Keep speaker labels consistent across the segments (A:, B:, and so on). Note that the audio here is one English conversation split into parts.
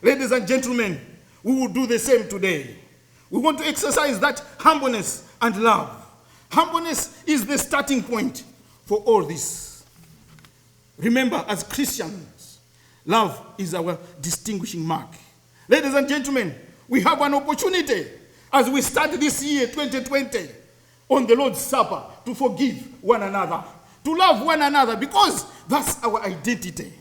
A: Ladies and gentlemen, we will do the same today. We want to exercise that humbleness and love. Humbleness is the starting point for all this. Remember, as Christians, love is our distinguishing mark. Ladies and gentlemen, we have an opportunity as we start this year, 2020, on the Lord's Supper, to forgive one another, to love one another, because that's our identity.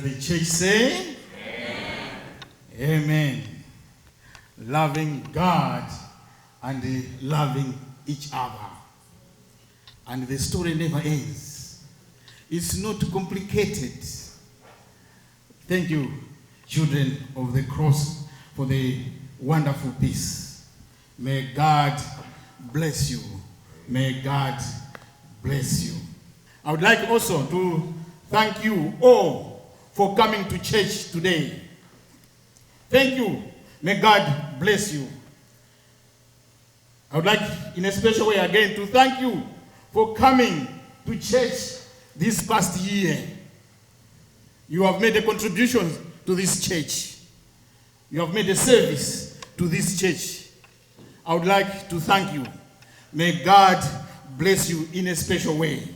A: the church say? Amen. Amen. Loving God and loving each other. And the story never ends. It's not complicated. Thank you, children of the cross, for the wonderful peace. May God bless you. May God bless you. I would like also to thank you all for coming to church today. Thank you. May God bless you. I would like, in a special way again, to thank you for coming to church this past year. You have made a contribution to this church. You have made a service to this church. I would like to thank you. May God bless you in a special way.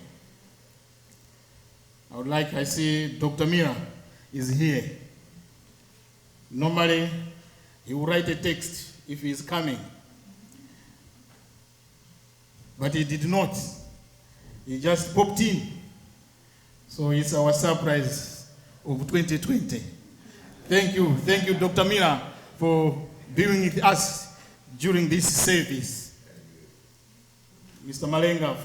A: I see Dr. Mira is here. Normally, he will write a text if he is coming. But he did not. He just popped in. So it's our surprise of 2020. Thank you, Dr. Mira, for being with us during this service. Mr. Malenga,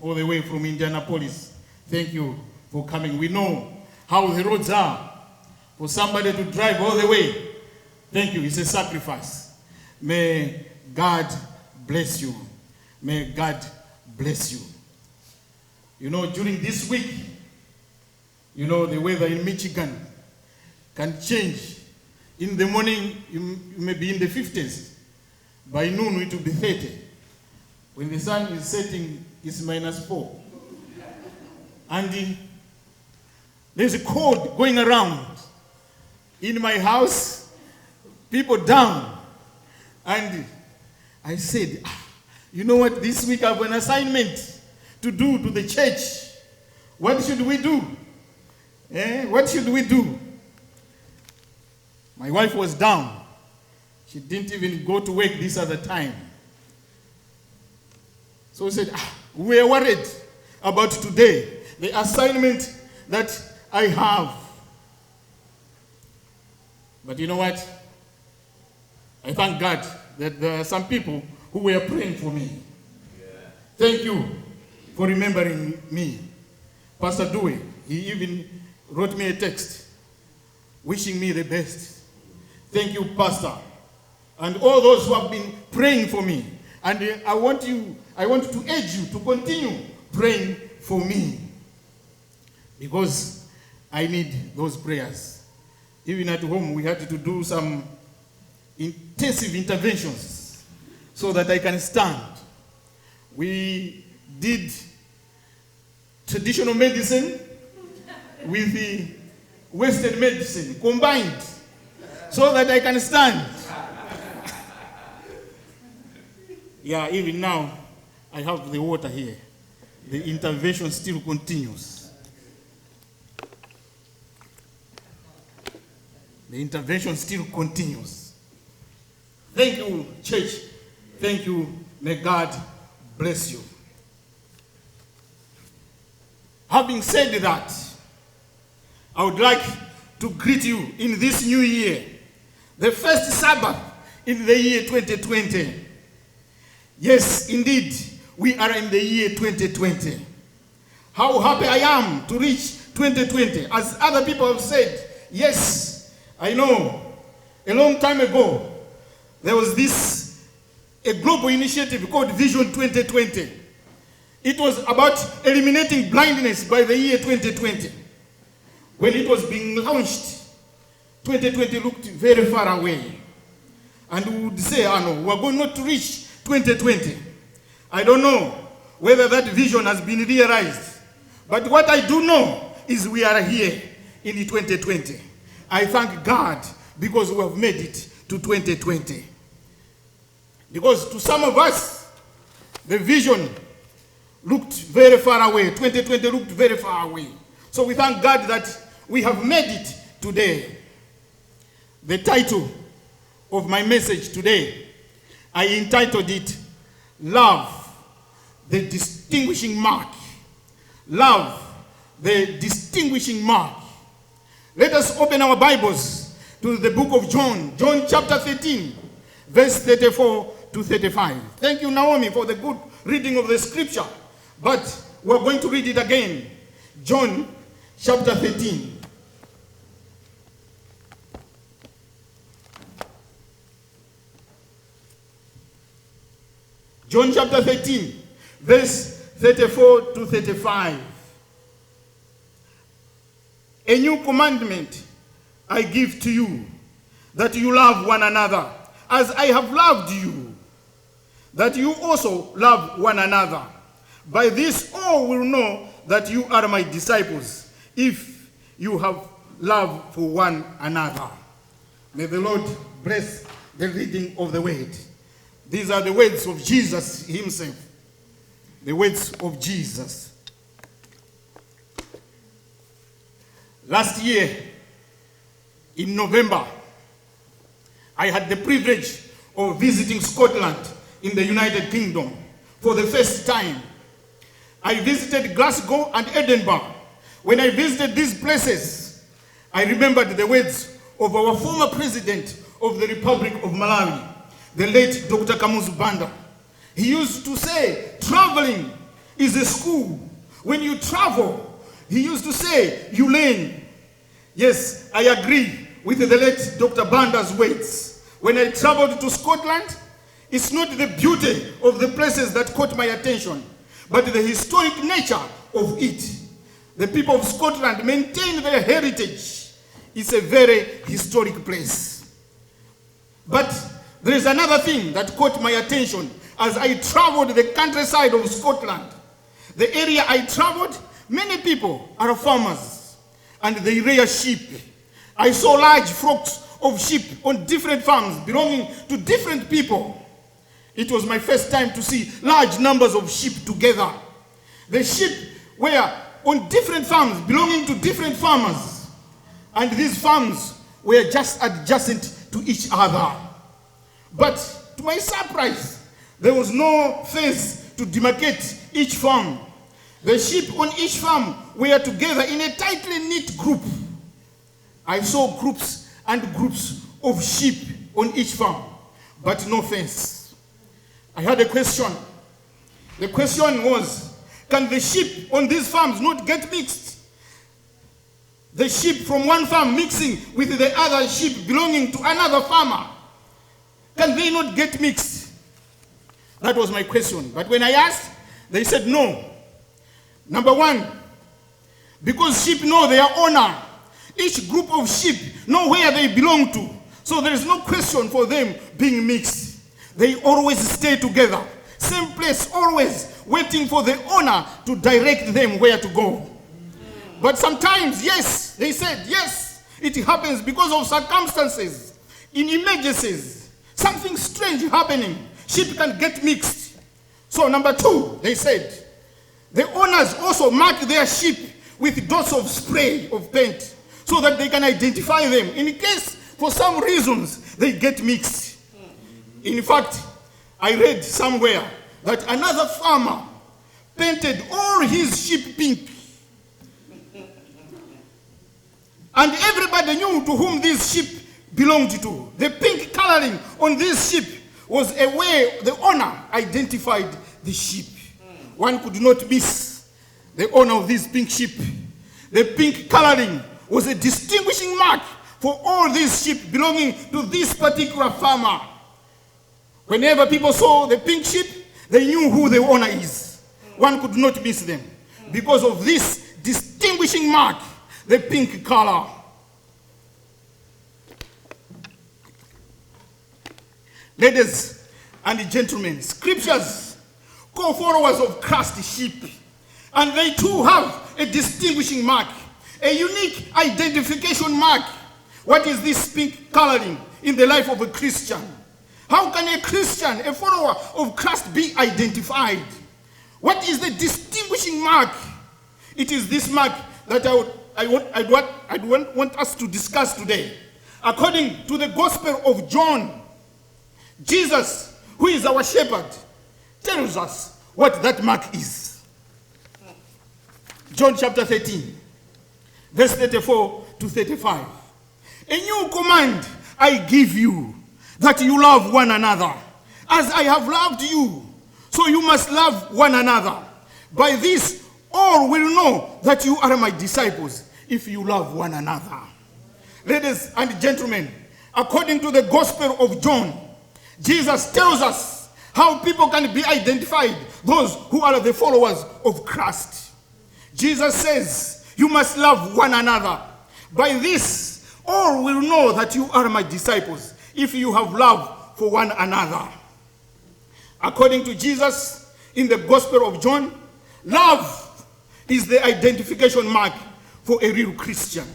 A: all the way from Indianapolis, thank you for coming. We know how the roads are. For somebody to drive all the way, thank you, it's a sacrifice. May God bless you. May God bless you. You know, during this week, you know, the weather in Michigan can change. In the morning, you may be in the 50s. By noon, it will be 30. When the sun is setting, it's -4. And there's a cold going around. In my house, people down. And I said, you know what, this week I have an assignment to do to the church. What should we do? What should we do? My wife was down. She didn't even go to work this other time. So we said, we are worried about today, the assignment that I have. But you know what? I thank God that there are some people who were praying for me. Yeah. Thank you for remembering me. Pastor Dewey, he even wrote me a text wishing me the best. Thank you, Pastor. And all those who have been praying for me. And I want to urge you to continue praying for me. Because I need those prayers. Even at home, we had to do some intensive interventions so that I can stand. We did traditional medicine with the Western medicine combined so that I can stand. Yeah, even now, I have the water here. The intervention still continues. The intervention still continues. Thank you, church. Thank you. May God bless you. Having said that, I would like to greet you in this new year, the first Sabbath in the year 2020. Yes, indeed, we are in the year 2020. How happy I am to reach 2020. As other people have said, yes, I know, a long time ago, there was a global initiative called Vision 2020. It was about eliminating blindness by the year 2020. When it was being launched, 2020 looked very far away. And we would say, no, we're going not to reach 2020. I don't know whether that vision has been realized. But what I do know is we are here in 2020. I thank God because we have made it to 2020. Because to some of us, the vision looked very far away. 2020 looked very far away. So we thank God that we have made it today. The title of my message today, I entitled it, Love, the Distinguishing Mark. Love, the Distinguishing Mark. Let us open our Bibles to the book of John. John chapter 13, verse 34 to 35. Thank you, Naomi, for the good reading of the scripture. But we're going to read it again. John chapter 13. John chapter 13, verse 34 to 35. A new commandment I give to you, that you love one another, as I have loved you, that you also love one another. By this all will know that you are my disciples, if you have love for one another. May the Lord bless the reading of the word. These are the words of Jesus himself. The words of Jesus. Last year, in November, I had the privilege of visiting Scotland in the United Kingdom for the first time. I visited Glasgow and Edinburgh. When I visited these places, I remembered the words of our former president of the Republic of Malawi, the late Dr. Kamuzu Banda. He used to say, traveling is a school. When you travel, he used to say, you learn. Yes, I agree with the late Dr. Banda's words. When I traveled to Scotland, it's not the beauty of the places that caught my attention, but the historic nature of it. The people of Scotland maintain their heritage. It's a very historic place. But there is another thing that caught my attention as I traveled the countryside of Scotland. The area I traveled, many people are farmers and they rear sheep. I saw large flocks of sheep on different farms belonging to different people. It was my first time to see large numbers of sheep together. The sheep were on different farms belonging to different farmers, and these farms were just adjacent to each other. But to my surprise, there was no fence to demarcate each farm. The sheep on each farm were together in a tightly knit group. I saw groups and groups of sheep on each farm, but no fence. I had a question. The question was, can the sheep on these farms not get mixed? The sheep from one farm mixing with the other sheep belonging to another farmer. Can they not get mixed? That was my question. But when I asked, they said no. Number one, because sheep know their owner. Each group of sheep know where they belong to. So there is no question for them being mixed. They always stay together. Same place, always waiting for the owner to direct them where to go. But sometimes, yes, they said, yes, it happens because of circumstances, in emergencies. Something strange happening. Sheep can get mixed. So number two, they said, the owners also mark their sheep with dots of spray of paint so that they can identify them in case for some reasons they get mixed. In fact, I read somewhere that another farmer painted all his sheep pink. And everybody knew to whom these sheep belonged to. The pink coloring on this sheep was a way the owner identified the sheep. One could not miss the owner of this pink sheep. The pink coloring was a distinguishing mark for all these sheep belonging to this particular farmer. Whenever people saw the pink sheep, they knew who the owner is. One could not miss them because of this distinguishing mark, the pink color. Ladies and gentlemen, scriptures call followers of Christ sheep, and they too have a distinguishing mark, a unique identification mark. What is this pink coloring in the life of a Christian? How can a Christian, a follower of Christ, be identified? What is the distinguishing mark? It is this mark that I want us to discuss today. According to the Gospel of John, Jesus, who is our shepherd, tells us what that mark is. John chapter 13, verse 34 to 35. A new command I give you, that you love one another. As I have loved you, so you must love one another. By this, all will know that you are my disciples, if you love one another. Ladies and gentlemen, according to the Gospel of John, Jesus tells us how people can be identified, those who are the followers of Christ. Jesus says, you must love one another. By this, all will know that you are my disciples, if you have love for one another. According to Jesus, in the Gospel of John, love is the identification mark for a real Christian.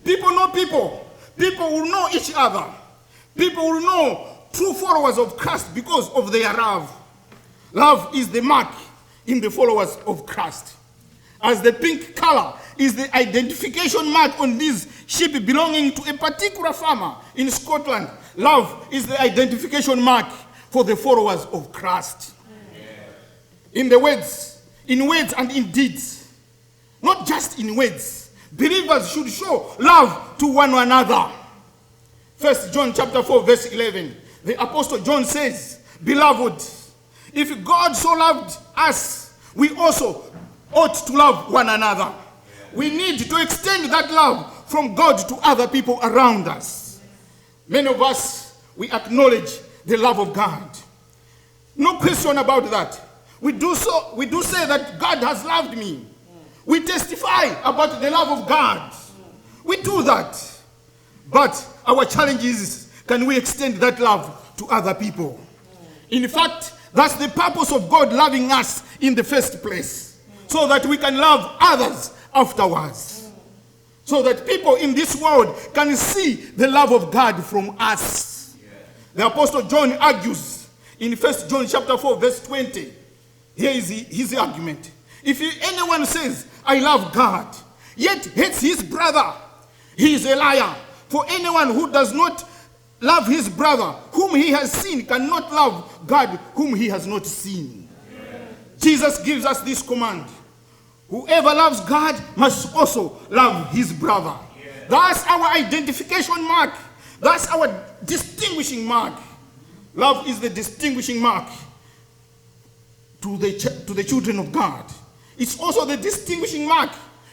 A: People know people. People will know each other. People will know true followers of Christ because of their love. Love is the mark in the followers of Christ. As the pink color is the identification mark on these sheep belonging to a particular farmer in Scotland, love is the identification mark for the followers of Christ. In words and in deeds, not just in words, believers should show love to one another. 1 John chapter 4 verse 11, the Apostle John says, beloved, if God so loved us, we also ought to love one another. We need to extend that love from God to other people around us. Many of us, we acknowledge the love of God. No question about that. We do say that God has loved me. We testify about the love of God. We do that. But our challenge is, can we extend that love to other people? In fact, that's the purpose of God loving us in the first place, so that we can love others afterwards. So that people in this world can see the love of God from us. The Apostle John argues in 1 John chapter 4 verse 20. Here is his argument. If anyone says, I love God, yet hates his brother, he is a liar. For anyone who does not love his brother whom he has seen cannot love God whom he has not seen. Jesus gives us this command. Whoever loves God must also love his brother. That's our identification mark. That's our distinguishing mark. Love is the distinguishing mark to the children of God. It's also the distinguishing mark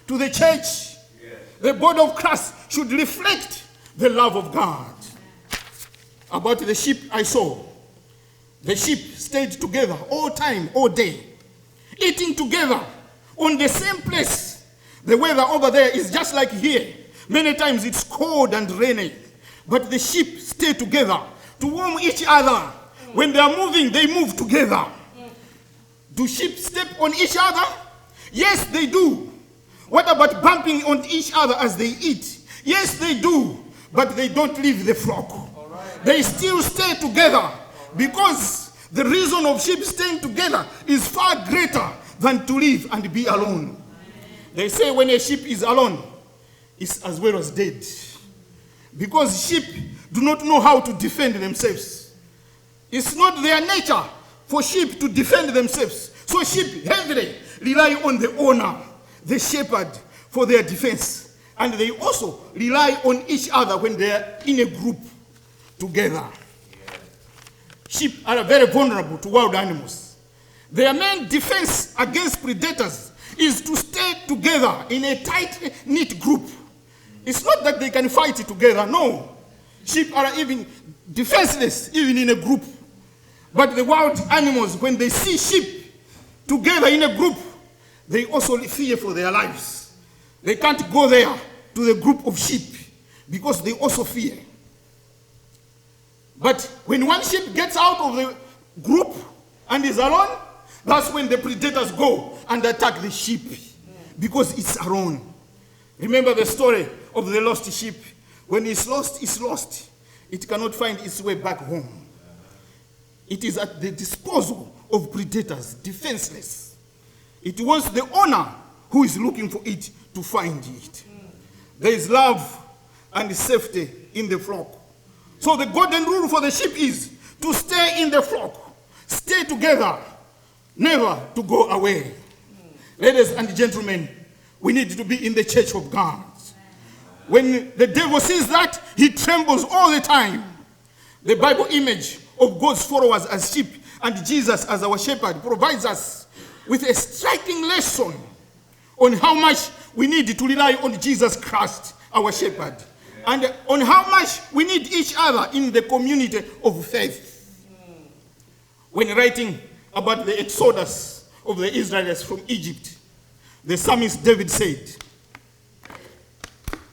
A: to the church. The body of Christ should reflect the love of God. About the sheep I saw. The sheep stayed together all time, all day, eating together on the same place. The weather over there is just like here. Many times it's cold and rainy. But the sheep stay together to warm each other. When they are moving, they move together. Do sheep step on each other? Yes, they do. What about bumping on each other as they eat? Yes, they do. But they don't leave the flock. They still stay together, because the reason of sheep staying together is far greater than to live and be alone. They say when a sheep is alone, it's as well as dead. Because sheep do not know how to defend themselves. It's not their nature for sheep to defend themselves. So sheep heavily rely on the owner, the shepherd, for their defense. And they also rely on each other when they are in a group together. Sheep are very vulnerable to wild animals. Their main defense against predators is to stay together in a tight-knit group. It's not that they can fight together, no. Sheep are even defenseless, even in a group. But the wild animals, when they see sheep together in a group, they also fear for their lives. They can't go there to the group of sheep because they also fear. But when one sheep gets out of the group and is alone, that's when the predators go and attack the sheep, because it's alone. Remember the story of the lost sheep. When it's lost, it's lost. It cannot find its way back home. It is at the disposal of predators, defenseless. It wants the owner who is looking for it to find it. There is love and safety in the flock. So the golden rule for the sheep is to stay in the flock, stay together, never to go away. Ladies and gentlemen, we need to be in the church of God. When the devil sees that, he trembles all the time. The Bible image of God's followers as sheep and Jesus as our shepherd provides us with a striking lesson on how much we need to rely on Jesus Christ, our shepherd, and on how much we need each other in the community of faith. When writing about the exodus of the Israelites from Egypt, the psalmist David said,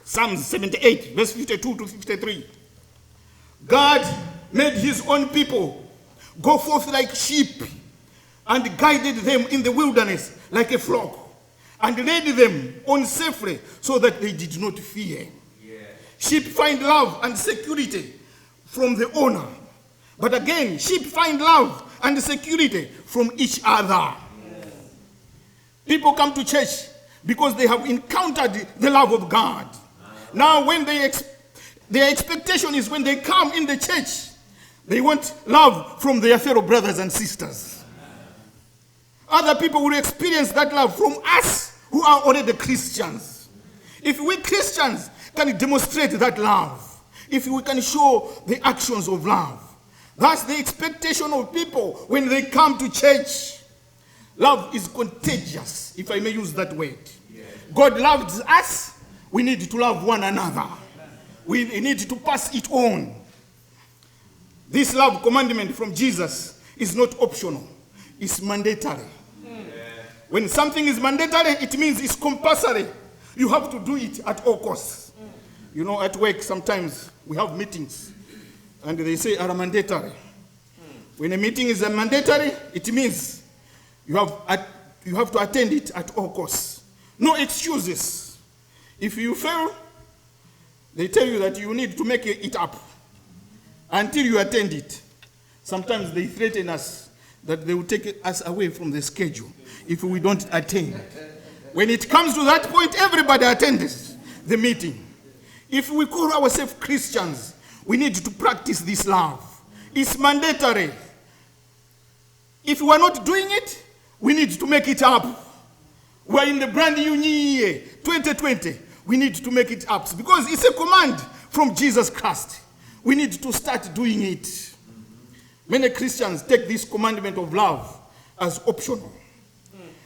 A: Psalms 78, verse 52 to 53, God made his own people go forth like sheep and guided them in the wilderness like a flock and led them on safely so that they did not fear. Yeah. Sheep find love and security from the owner. But again, sheep find love and security from each other. Yes. People come to church because they have encountered the love of God. Now, when their expectation is when they come in the church, they want love from their fellow brothers and sisters. Other people will experience that love from us who are already Christians. If we Christians can demonstrate that love, if we can show the actions of love, that's the expectation of people when they come to church. Love is contagious, if I may use that word. God loves us. We need to love one another. We need to pass it on. This love commandment from Jesus is not optional. It's mandatory. When something is mandatory, it means it's compulsory. You have to do it at all costs. You know, at work sometimes we have meetings and they say are mandatory. When a meeting is a mandatory, it means you have to attend it at all costs. No excuses. If you fail, they tell you that you need to make it up until you attend it. Sometimes they threaten us that they will take us away from the schedule if we don't attend. When it comes to that point, everybody attends the meeting. If we call ourselves Christians, we need to practice this love. It's mandatory. If we are not doing it, we need to make it up. We are in the brand new year, 2020. We need to make it up because it's a command from Jesus Christ. We need to start doing it. Many Christians take this commandment of love as optional.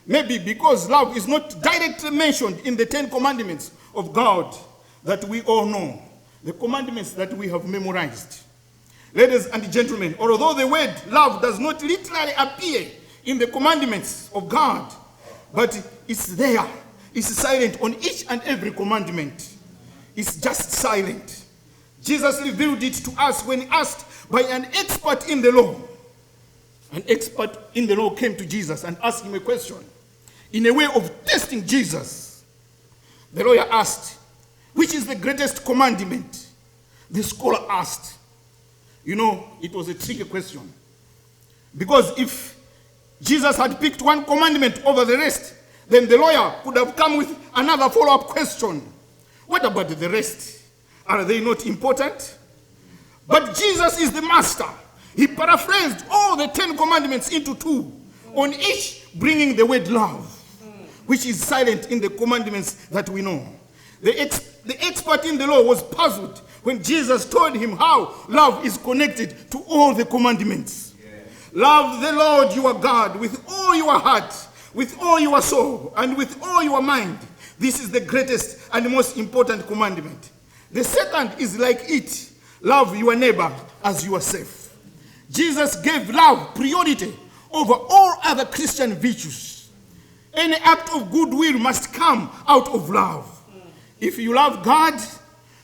A: Maybe because love is not directly mentioned in the 10 commandments of God that we all know, the commandments that we have memorized. Ladies and gentlemen, although the word love does not literally appear in the commandments of God, but it's there. It's silent on each and every commandment. It's just silent. Jesus revealed it to us when asked by an expert in the law. An expert in the law came to Jesus and asked him a question in a way of testing Jesus. The lawyer asked, which is the greatest commandment? The scholar asked. You know, it was a tricky question. Because if Jesus had picked one commandment over the rest, then the lawyer could have come with another follow-up question. What about the rest? Are they not important? But Jesus is the master. He paraphrased all the 10 commandments into 2, on each bringing the word love, which is silent in the commandments that we know. The expert in the law was puzzled when Jesus told him how love is connected to all the commandments. Love the Lord your God with all your heart, with all your soul, and with all your mind. This is the greatest and most important commandment. The second is like it. Love your neighbor as yourself. Jesus gave love priority over all other Christian virtues. Any act of goodwill must come out of love. If you love God,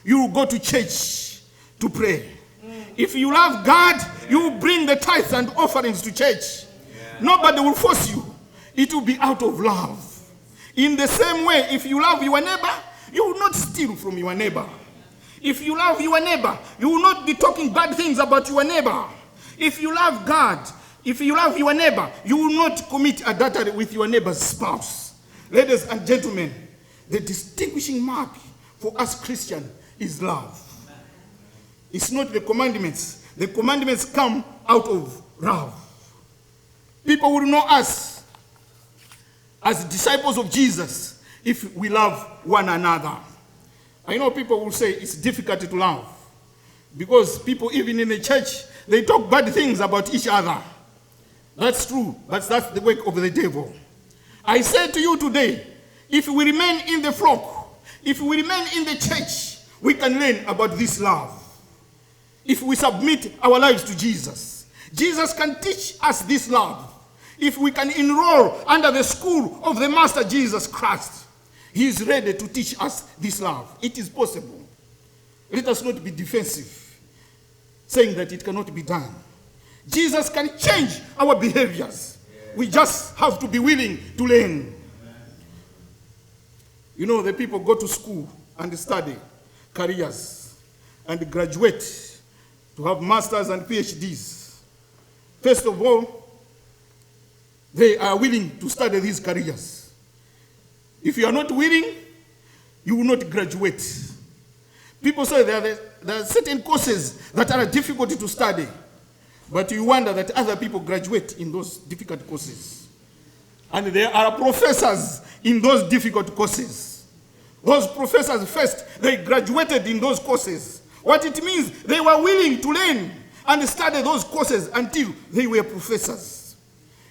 A: you will go to church to pray. If you love God, you will bring the tithes and offerings to church. Nobody will force you. It will be out of love. In the same way, if you love your neighbor, you will not steal from your neighbor. If you love your neighbor, you will not be talking bad things about your neighbor. If you love God, if you love your neighbor, you will not commit adultery with your neighbor's spouse. Ladies and gentlemen, the distinguishing mark for us Christians is love. It's not the commandments. The commandments come out of love. People will know us as disciples of Jesus if we love one another. I know people will say it's difficult to love because people, even in the church, they talk bad things about each other. That's true, but that's the work of the devil. I say to you today, if we remain in the flock, if we remain in the church, we can learn about this love. If we submit our lives to Jesus, Jesus can teach us this love. If we can enroll under the school of the Master Jesus Christ, he is ready to teach us this love. It is possible. Let us not be defensive, saying that it cannot be done. Jesus can change our behaviors. We just have to be willing to learn. You know, the people go to school and study careers and graduate to have masters and PhDs. First of all, they are willing to study these careers. If you are not willing, you will not graduate. People say there are certain courses that are difficult to study, but you wonder that other people graduate in those difficult courses. And there are professors in those difficult courses. Those professors first, they graduated in those courses. What it means, they were willing to learn and study those courses until they were professors.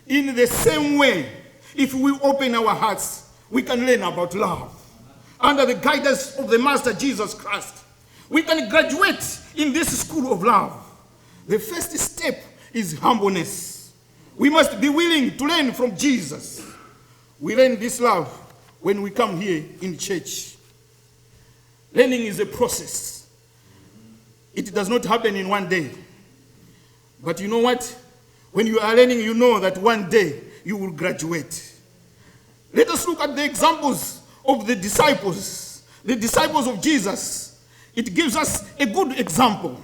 A: In the same way, if we open our hearts, we can learn about love. Under the guidance of the Master Jesus Christ, we can graduate in this school of love. The first step is humbleness. We must be willing to learn from Jesus. We learn this love when we come here in church. Learning is a process. It does not happen in one day. But you know what? When you are learning, you know that one day you will graduate. Let us look at the examples of the disciples of Jesus. It gives us a good example.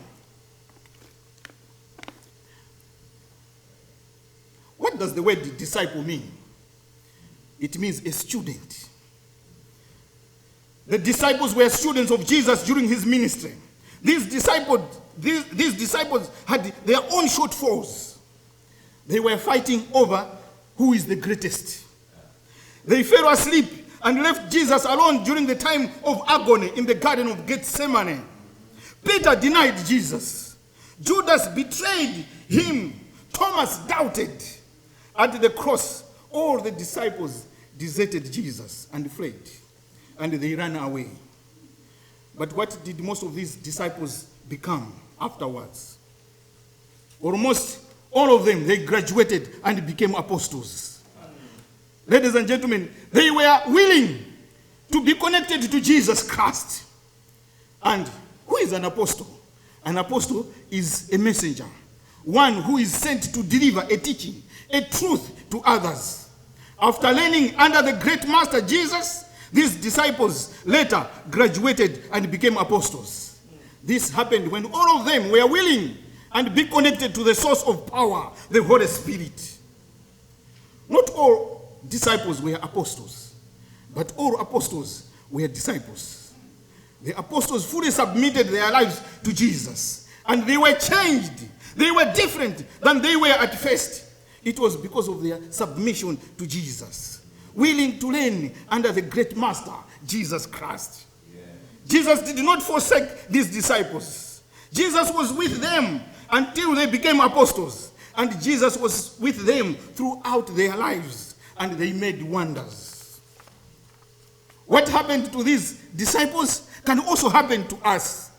A: What does the word disciple mean? It means a student. The disciples were students of Jesus during his ministry. These disciples had their own shortfalls. They were fighting over who is the greatest. They fell asleep and left Jesus alone during the time of agony in the Garden of Gethsemane. Peter denied Jesus. Judas betrayed him. Thomas doubted. At the cross, all the disciples deserted Jesus and fled, and they ran away. But what did most of these disciples become afterwards? Almost all of them, they graduated and became apostles. Ladies and gentlemen, they were willing to be connected to Jesus Christ. And who is an apostle? An apostle is a messenger, one who is sent to deliver a teaching, a truth to others. After learning under the great Master Jesus, these disciples later graduated and became apostles. This happened when all of them were willing and be connected to the source of power, the Holy Spirit. Not all disciples were apostles, but all apostles were disciples. The apostles fully submitted their lives to Jesus, and they were changed. They were different than they were at first. It was because of their submission to Jesus, willing to learn under the great Master, Jesus Christ. Yeah. Jesus did not forsake these disciples. Jesus was with them until they became apostles. And Jesus was with them throughout their lives, and they made wonders. What happened to these disciples can also happen to us.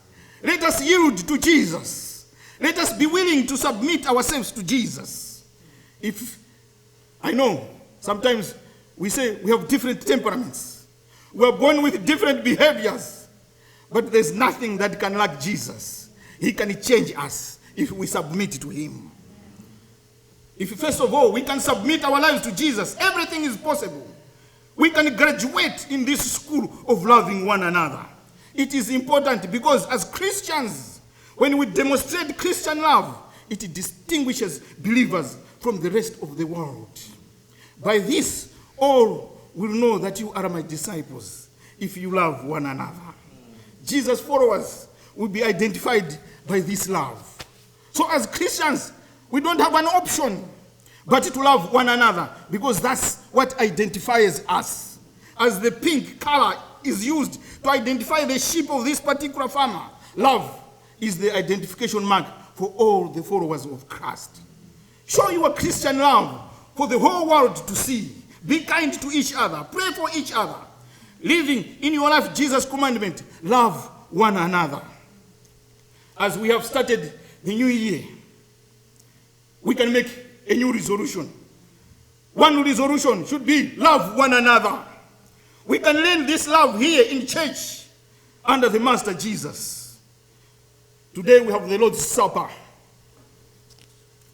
A: Let us yield to Jesus. Let us be willing to submit ourselves to Jesus. If I know sometimes we say we have different temperaments. We are born with different behaviors. But there's nothing that can lack Jesus. He can change us if we submit to him. If first of all we can submit our lives to Jesus, everything is possible. We can graduate in this school of loving one another. It is important because as Christians, when we demonstrate Christian love, it distinguishes believers from the rest of the world. By this, all will know that you are my disciples if you love one another. Jesus' followers will be identified by this love. So as Christians, we don't have an option but to love one another, because that's what identifies us. As the pink color is used to identify the sheep of this particular farmer. Love is the identification mark for all the followers of Christ. Show your Christian love for the whole world to see. Be kind to each other. Pray for each other. Living in your life Jesus' commandment, love one another. As we have started the new year, we can make a new resolution. One resolution should be love one another. We can learn this love here in church under the Master Jesus. Today we have the Lord's Supper.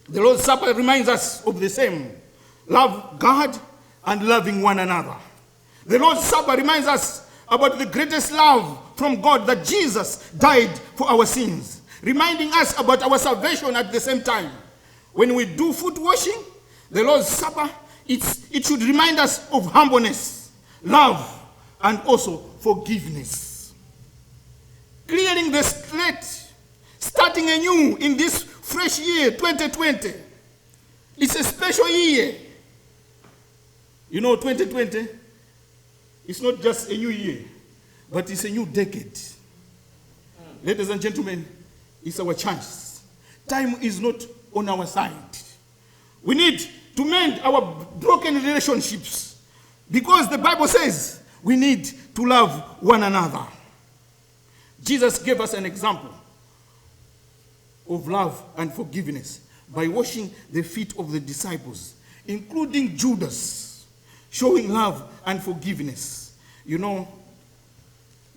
A: The Lord's Supper reminds us of the same. Love God and loving one another. The Lord's Supper reminds us about the greatest love from God, that Jesus died for our sins, reminding us about our salvation at the same time. When we do foot washing, the Lord's Supper, it should remind us of humbleness, love, and also forgiveness. Clearing the slate, starting anew in this fresh year, 2020. It's a special year. You know, 2020, it's not just a new year, but it's a new decade. Ladies and gentlemen, it's our chance. Time is not on our side. We need to mend our broken relationships, because the Bible says we need to love one another. Jesus gave us an example of love and forgiveness by washing the feet of the disciples, including Judas, showing love and forgiveness. You know,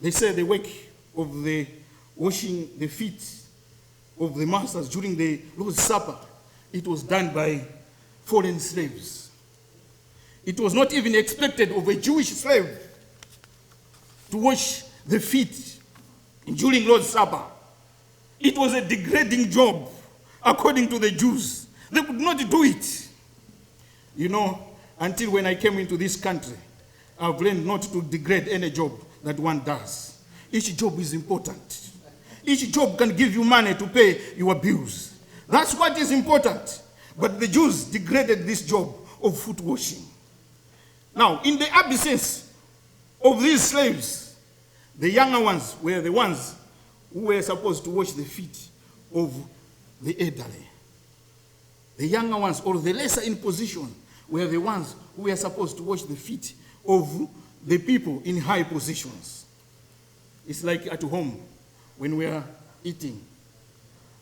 A: they say the work of the washing the feet of the masters during the Lord's Supper, it was done by foreign slaves. It was not even expected of a Jewish slave to wash the feet during Lord's Supper. It was a degrading job, according to the Jews. They could not do it. You know, until when I came into this country, I've learned not to degrade any job that one does. Each job is important. Each job can give you money to pay your bills. That's what is important. But the Jews degraded this job of foot washing. Now, in the absence of these slaves, the younger ones were the ones who were supposed to wash the feet of the elderly. The younger ones, or the lesser in position, were the ones who were supposed to wash the feet of the people in high positions. It's like at home when we are eating.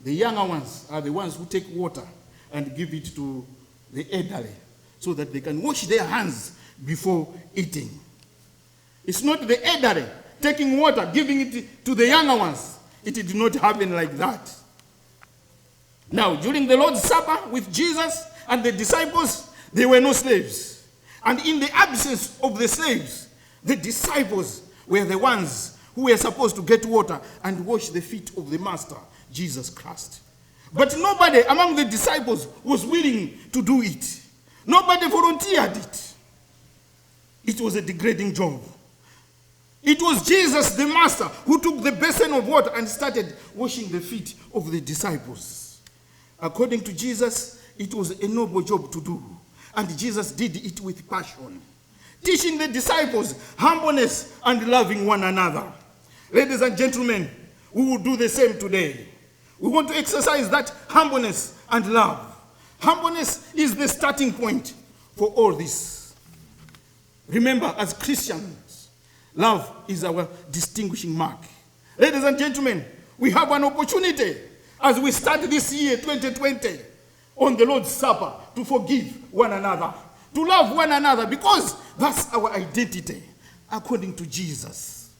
A: The younger ones are the ones who take water and give it to the elderly so that they can wash their hands before eating. It's not the elderly taking water, giving it to the younger ones. It did not happen like that. Now, during the Lord's Supper with Jesus and the disciples, there were no slaves. And in the absence of the slaves, the disciples were the ones who were supposed to get water and wash the feet of the Master, Jesus Christ. But nobody among the disciples was willing to do it. Nobody volunteered it. It was a degrading job. It was Jesus, the Master, who took the basin of water and started washing the feet of the disciples. According to Jesus, it was a noble job to do. And Jesus did it with passion, teaching the disciples humbleness and loving one another. Ladies and gentlemen, we will do the same today. We want to exercise that humbleness and love. Humbleness is the starting point for all this. Remember, as Christians, love is our distinguishing mark. Ladies and gentlemen, we have an opportunity as we start this year 2020 on the Lord's Supper to forgive one another, to love one another, because that's our identity according to Jesus.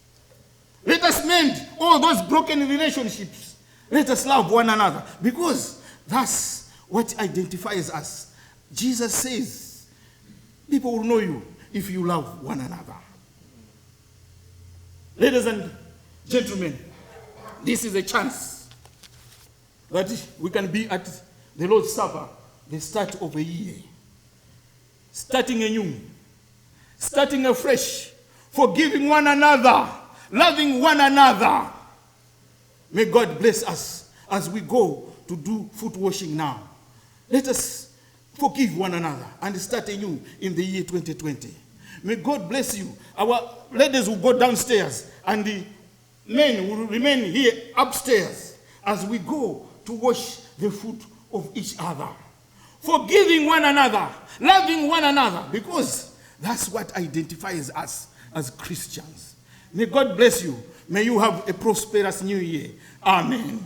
A: Let us mend all those broken relationships. Let us love one another, because that's what identifies us. Jesus says, people will know you if you love one another. Ladies and gentlemen, this is a chance that we can be at the Lord's Supper, the start of a year. Starting anew, starting afresh, forgiving one another, loving one another. May God bless us as we go to do foot washing now. Let us forgive one another and start anew in the year 2020. May God bless you. Our ladies will go downstairs and the men will remain here upstairs as we go to wash the foot of each other. Forgiving one another, loving one another, because that's what identifies us as Christians. May God bless you. May you have a prosperous new year. Amen.